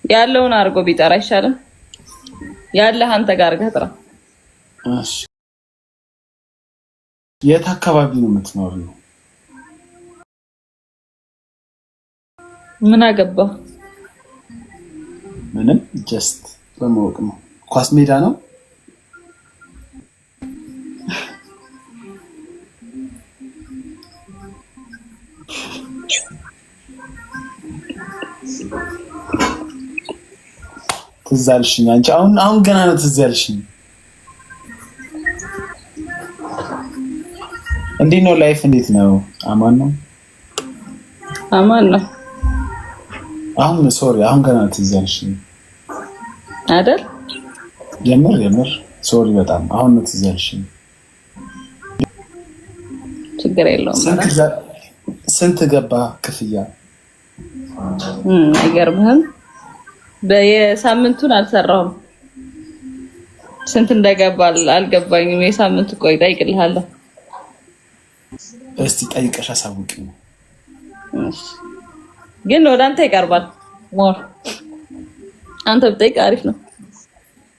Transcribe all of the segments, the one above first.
ያለውን አድርጎ ቢጠራ አይሻልም? ያለህ አንተ ጋር ገጥራ። እሺ የት አካባቢ ነው የምትኖሪው? ምን አገባ? ምንም ጀስት ለማወቅ ነው። ኳስ ሜዳ ነው? ትዝ አልሽኝ አንቺ አሁን ገና ነው ትዝ ያልሽኝ። እንዴት ነው ላይፍ? እንዴት ነው? አማን ነው? አማን ነው። አሁን ገና ነው ትዝ ያልሽኝ አይደል? የምር ሶሪ በጣም አሁን ነው ትዝ ያልሽኝ። ችግር የለውም። ስንት ገባ ክፍያ? አይገርምህም? በየሳምንቱን አልሰራሁም። ስንት እንደገባ አልገባኝም። የሳምንቱ ቆይ እጠይቅልሃለሁ። እስቲ ጠይቀሽ አሳውቂኝ። እሺ ግን ወደ አንተ ይቀርባል ሞር አንተ ብጠይቅ አሪፍ ነው።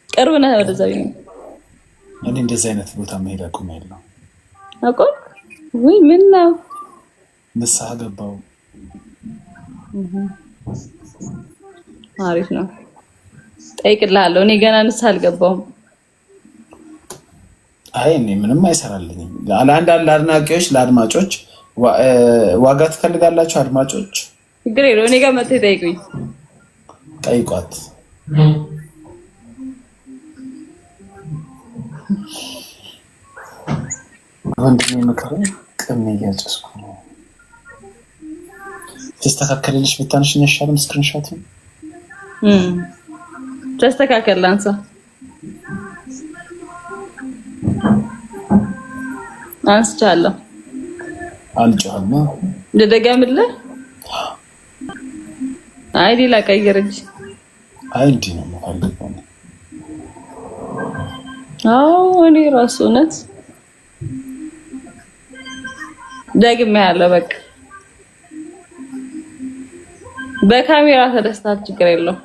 ቅርብ ነህ ወደዛ ቢሆን። እኔ እንደዚህ አይነት ቦታ መሄድ አቁሜያለሁ። አቆ ወይ ምን ነው ንስሐ ገባው። አሪፍ ነው። ጠይቅልሃለሁ። እኔ ገና ንስሐ አልገባሁም። አይ እኔ ምንም አይሰራልኝም። ለአንዳንድ አድናቂዎች ለአድማጮች ዋጋ ትፈልጋላችሁ አድማጮች? ችግር የለውም። እኔ ጋር መጥተህ ጠይቁኝ። ጠይቋት። ወንድሜ መከረኝ። ቅም እያጨስኩ ነው። ተስተካከለልሽ ብታንሽኝ አይሻልም? ስክሪንሾት ተስተካከለ። አንሳ አንስቻለሁ። አልጫማ ልደጋምልህ? አይ ሌላ ቀይር እንጂ። አይ እንዲህ ነው የምፈልገው። አዎ እኔ ራሱ እውነት ደግሜ ያለ በቃ በካሜራ ተደስታል። ችግር የለውም።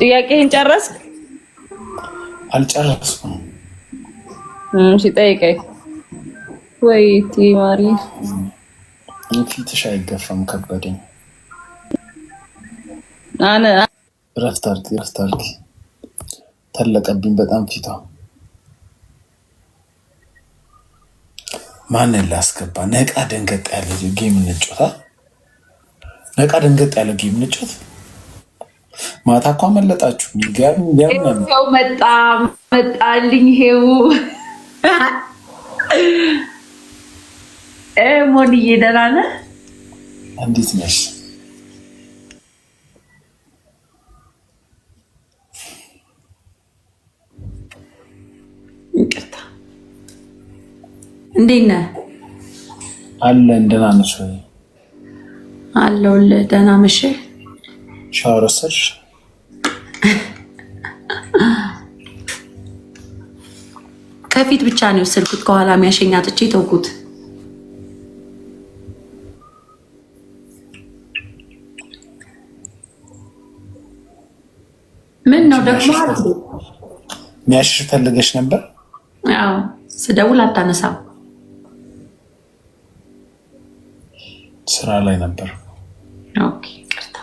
ጥያቄህን ጨረስክ? አልጨረስኩም። እሺ ጠይቀኝ። ወይ ቲማሪ ፊትሽ አይገፋም ከበደኝ። አነ ረፍት አድርጊ። ተለቀብኝ በጣም ፊቷ። ማንን ላስገባ? ነቃ ደንገጥ ያለ ጌም እንጫወታ። ነቃ ደንገጥ ያለ ጌም እንጫወት። ማታ እኮ አመለጣችሁ። ይሄው መጣልኝ። ይሄው ሞንዬ ደህና ነህ? እንዴት ነሽ? ይቅርታ። እንዴት ነህ? አለን። ደህና ነሽ ወይ? አለሁልህ። ደህና መሸህ? ሻወር ወሰድሽ? ከፊት ብቻ ነው የወሰድኩት። ከኋላ የሚያሸኝ አጥቼ ተውኩት። ምን ነው ደግሞ የሚያሽሽ ፈልገሽ ነበር? አዎ ስደውል አታነሳም። ስራ ላይ ነበር። ኦኬ ይቅርታ።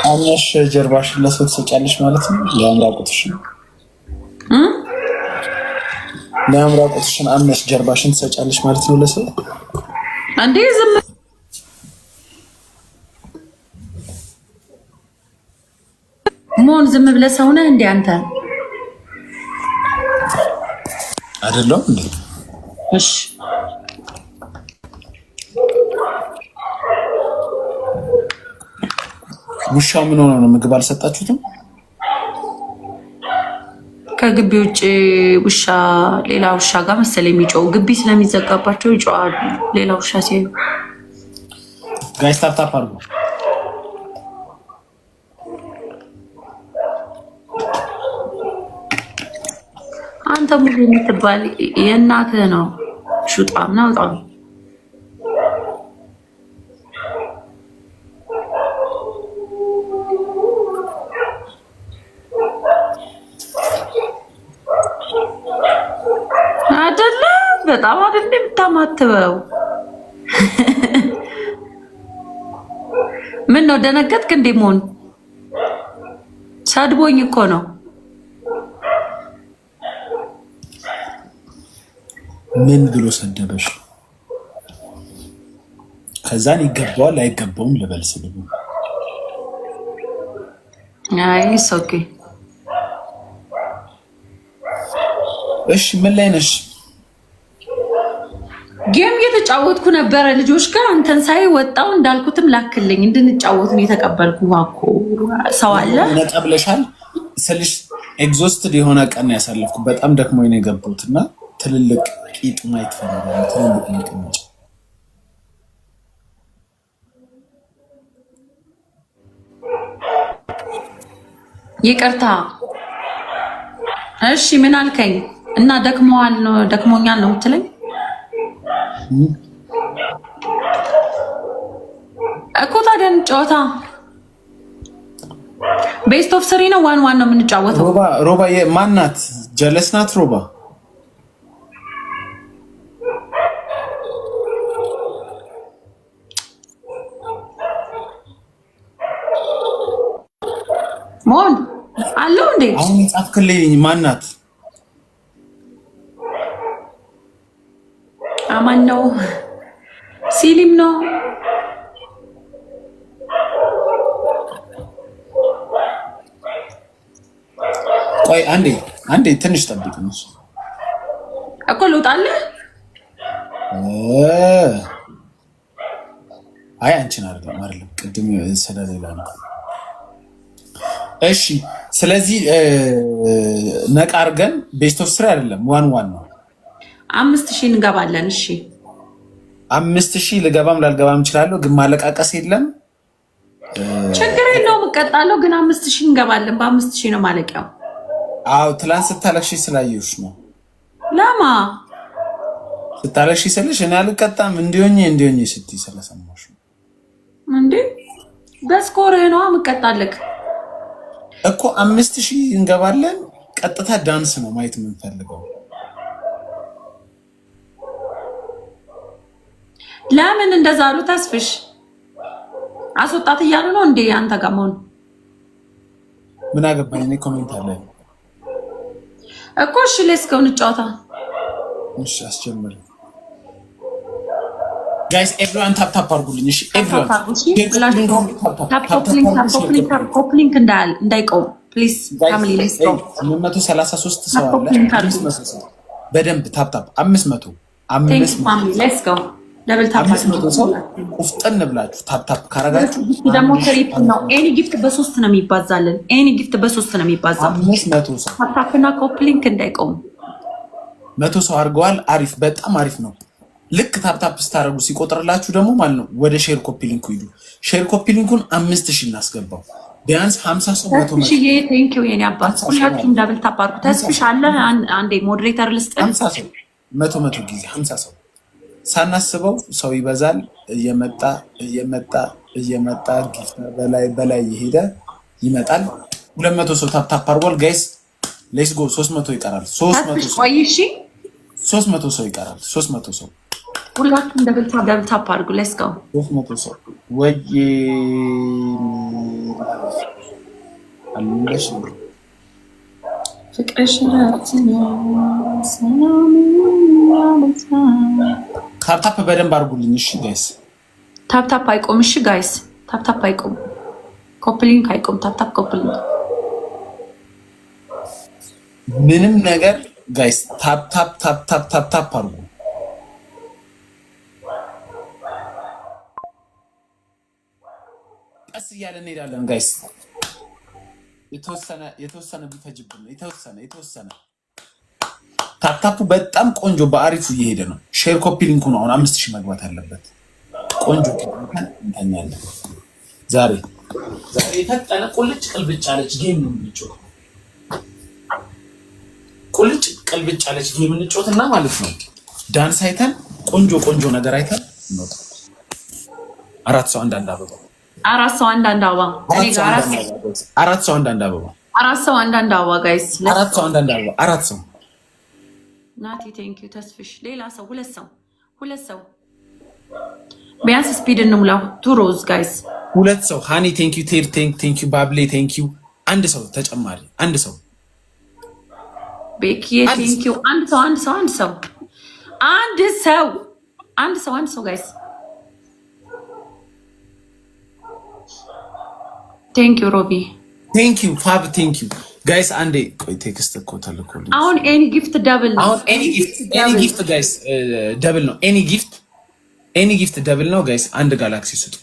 አምነሽ ጀርባሽን ለሰው ትሰጫለሽ ማለት ነው? ለአምራቆትሽን አምነሽ ጀርባሽን ትሰጫለሽ ማለት ነው ለሰው? አንዴ ዝም ሞን ዝም ብለህ ሰው ነህ እንዴ አንተ? አይደለም እንዴ? እሺ ውሻ ምን ሆነ ነው? ምግብ አልሰጣችሁትም? ከግቢ ውጭ ውሻ ሌላ ውሻ ጋር መሰለኝ የሚጮው። ግቢ ስለሚዘጋባቸው ይጮዋሉ ሌላ ውሻ ሲያዩ። ጋይስ ታፕ አድርጉ። አንተ ሙሉ የምትባል የእናትህ ነው። ሹጣም ነው ጣም አይደለ? በጣም አይደለ የምታማትበው። ምን ነው ደነገጥክ እንዴ? ሞን ሰድቦኝ እኮ ነው። ምን ብሎ ሰደበሽ? ከዛን ይገባዋል አይገባውም ልበል ስልብ። አይ ኦኬ። እሺ ምን ላይ ነሽ? ጌም እየተጫወትኩ ነበረ ልጆች ጋር። አንተን ሳይ ወጣው እንዳልኩትም ላክልኝ እንድንጫወት ነው የተቀበልኩ። እኮ ሰው አለ ነጠብለሻል ስልሽ ኤግዞስትድ የሆነ ቀን ያሳለፍኩ በጣም ደክሞኝ ነው የገባሁትና ትልልቅ ቂጥ ማየት ፈልጋለሁ። ትልልቅ መቀመጫ ይቅርታ። እሺ ምን አልከኝ? እና ደክሞኛል ነው የምትለኝ እኮ። ታዲያ ጨዋታ ቤስት ኦፍ ስሪ ነው ዋን ነው የምንጫወተው። ሮባ ማናት? ጀለስ ናት ሮባ። ሞን አለው እንዴ? አሁን ጻፍክልኝ። ማናት? አማን ነው ሲሊም ነው። ቆይ አንዴ ትንሽ ጠብቅ ነው እኮ ልውጣለህ። አይ አንቺን አይደለም ቅድም ስለሌላ ነው። እሺ ስለዚህ ነቃ አድርገን ቤስት ኦፍ ስሪ አይደለም ዋን ነው። 5000 እንገባለን። እሺ 5000 ልገባም ላልገባም እችላለሁ፣ ግን ማለቃቀስ የለም። ችግር የለውም እቀጣለሁ፣ ግን 5000 እንገባለን። በ5000 ነው ማለቂያው። አዎ ትላንት ስታለቅሺ ስላየሁሽ ነው። ለማ ስታለቅሺ ስልሽ እኔ አልቀጣም እንዲሆኝ ስትይ ስለሰማሁሽ ነው። እንዴ በስኮርህ ነው የምቀጣልክ እኮ 5000 እንገባለን። ቀጥታ ዳንስ ነው ማየት የምንፈልገው። ለምን እንደዛ አሉ? ተስፍሽ አስወጣት እያሉ ነው እንዴ? አንተ ጋር መሆን ምን አገባኝ? እኔ ኮሜንት አለ እኮ። እሺ ለስከው እንጫወታ። እሺ አስጀምር ጋይስ። ኤቭሪዋን ታፕ አድርጉልኝ። እሺ ኤቭሪዋን ኮፕሊንክ እንዳይቆም ፕሊዝ። ፋሚሊ ሌትስ ጎ። 833 ሰው አለ። በደንብ ታፕ 500 ፋሚሊ ሌትስ ጎ። ደብል ታፕ ሰው ቁፍጥን ብላችሁ ታፕ ካረጋችሁ ደግሞ ትሪፕል ነው። ኤኒ ጊፍት በ3 ነው የሚባዛልን። ኤኒ ጊፍት በ3 ነው የሚባዛው። 500 ሰው ታፕና ኮፕሊንክ እንዳይቆም 100 ሰው አድርገዋል። አሪፍ፣ በጣም አሪፍ ነው። ልክ ታፕ ስታረጉ ሲቆጥርላችሁ ደግሞ ማለት ነው ወደ ሼር ኮፒ ሊንኩ ሂዱ። ሼር ኮፒ ሊንኩን 5000 እናስገባው። ቢያንስ 50 ሰው መቶ ነው። እሺ ቴንክ ዩ የኔ አባት። ሁላችሁም ዳብል ታፕ አድርጉ። ተስፍሽ አለ አንዴ ሞዴሬተር ልስጥ። 50 ሰው መቶ ጊዜ 50 ሰው ሳናስበው ሰው ይበዛል። እየመጣ ጊፍት በላይ እየሄደ ይመጣል። 200 ሰው ታፕ አድርጓል ጋይስ። ሌትስ ጎ። 300 ይቀራል። 300 ሰው። ቆይ እሺ 300 ሰው ይቀራል። 300 ሰው ሁላችሁም ደብል ታፕ አድርጉ። ሌትስ ጎ። 300 ሰው ወይ አለሽ ፍቅርሽ ነው ሰላም ያለታ። ታፕ በደንብ አድርጉልኝ። እሺ ጋይስ ታፕ አይቆም። እሺ ጋይስ ታፕ አይቆም። ኮፕሊንክ አይቆም። ታፕ ኮፕሊንክ ምንም ነገር ጋይስ ታፕ አድርጉ። ቀስ እያለን እንሄዳለን ጋይስ። የተወሰነ ቢፈጅብን ነው። የተወሰነ ታፕ በጣም ቆንጆ በአሪፉ እየሄደ ነው። ሼር ኮፒ ሊንኩ ነው አሁን 5000 መግባት አለበት። ቆንጆ እንተኛለን። ዛሬ የፈጠነ ቁልጭ ቅልብጭ አለች ጌም ነው የሚጮህ ቁልጭ ቅልብጭ አለች የምንጮትና ማለት ነው። ዳንስ አይተን ቆንጆ ነገር አይተን ነው። 4 ሰው አንዳንድ አበባ 4 ሰው አንዳንድ አበባ እኔ ጋር 4 ሰው አንዳንድ አበባ 4 ሰው አንዳንድ አበባ ጋይስ 4 ሰው አንዳንድ አበባ 4 ሰው ናቲ ቴንክ ዩ ተስፍሽ ሌላ ሰው 2 ሰው ቢያንስ ስፒድ እንሙላው። 2 ሮዝ ጋይስ 2 ሰው ሃኒ ቴንክ ዩ ቴር ቴንክ ዩ ባብሌ ቴንክ ዩ አንድ ሰው ተጨማሪ አንድ ሰው ቤኪ ቴንክ ዩ አንድ ሰው ጋይስ ቴንክ ዩ ሮቢ ቴንክ ዩ ፋብ ቴንክ ዩ ጋይስ አንዴ ቆይ ቴክስት እኮ ተልኮልኝ። አሁን ኤኒ ጊፍት ደብል ነው። አሁን ኤኒ ጊፍት ጋይስ ደብል ነው። ኤኒ ጊፍት ደብል ነው ጋይስ። አንድ ጋላክሲ ስጡ።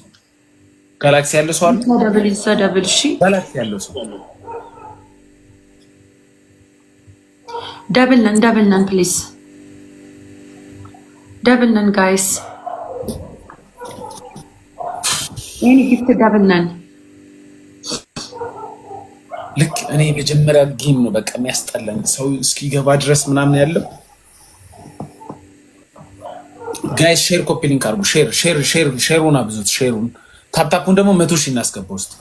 ጋላክሲ ያለው ሰው አለ? ደብል እሺ ጋላክሲ ያለው ሰው ደብል ነን ፕሊዝ ደብል ነን ጋይስ ኤኒ ጊፍት ደብል ነን። ልክ እኔ የመጀመሪያ ጌም ነው በቃ የሚያስጠላኝ ሰው እስኪገባ ድረስ ምናምን ያለው ጋይስ ሼር ኮፒ ሊንክ አድርጉ። ሼሩን አብዙት። ሼሩን ታፕታፑን ደግሞ 100 ሺህ እናስገባው ውስጥ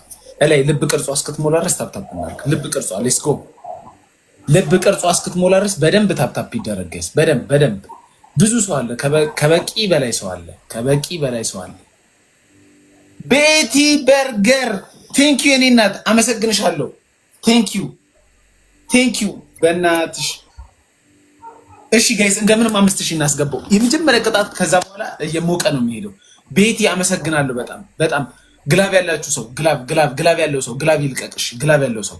እላይ ልብ ቅርጿ እስክትሞላ ድረስ ታፕታፕ እናድርግ። ልብ ቅርጿ ሌትስ ጎ ልብ ቅርጿ እስክትሞላ ድረስ በደንብ ታፕታፕ ይደረግ ጋይስ። በደንብ ብዙ ሰው አለ። ከበቂ በላይ ሰው አለ። ቤቲ በርገር ቴንክ ዩ የኔ እናት አመሰግንሻለሁ። ቴንክ ዩ በእናትሽ። እሺ ጋይስ እንደምንም 5000 እናስገባው የመጀመሪያ ቅጣት። ከዛ በኋላ እየሞቀ ነው የሚሄደው። ቤቲ አመሰግናለሁ በጣም ግላብ ያላችሁ ሰው ግላብ ያለው ሰው ግላብ ይልቀቅሽ። ግላብ ያለው ሰው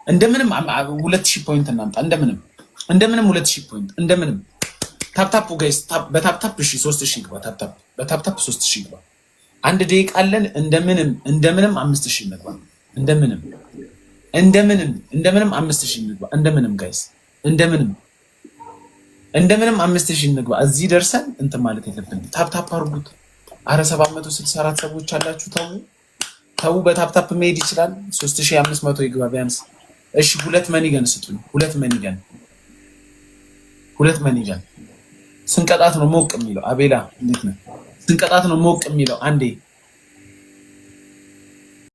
እንደምንም 2000 ፖይንት እናምጣ። እንደምንም 2000 ፖይንት እንደምንም ታፕታፑ ጋይስ በታፕታፕ እሺ 3000 ይግባ። በታፕታፕ 3000 ይግባ። 1 ደቂቃ አለን። እንደምንም 5000 እንግባ። እንደምንም 5000 እንግባ። እንደምንም ጋይስ እንደምንም 5000 እንግባ። እዚህ ደርሰን እንትን ማለት የለብንም። ታፕታፕ አርጉት። አረ 764 ሰዎች አላችሁ። ተው በታፕታፕ መሄድ ይችላል። 3500 ይግባ ቢያንስ። እሺ 2 መኒገን ስጡኝ። 2 መኒገን ስንቀጣት ነው ሞቅ የሚለው። አቤላ እንዴት ነው? ስንቀጣት ነው ሞቅ የሚለው። አንዴ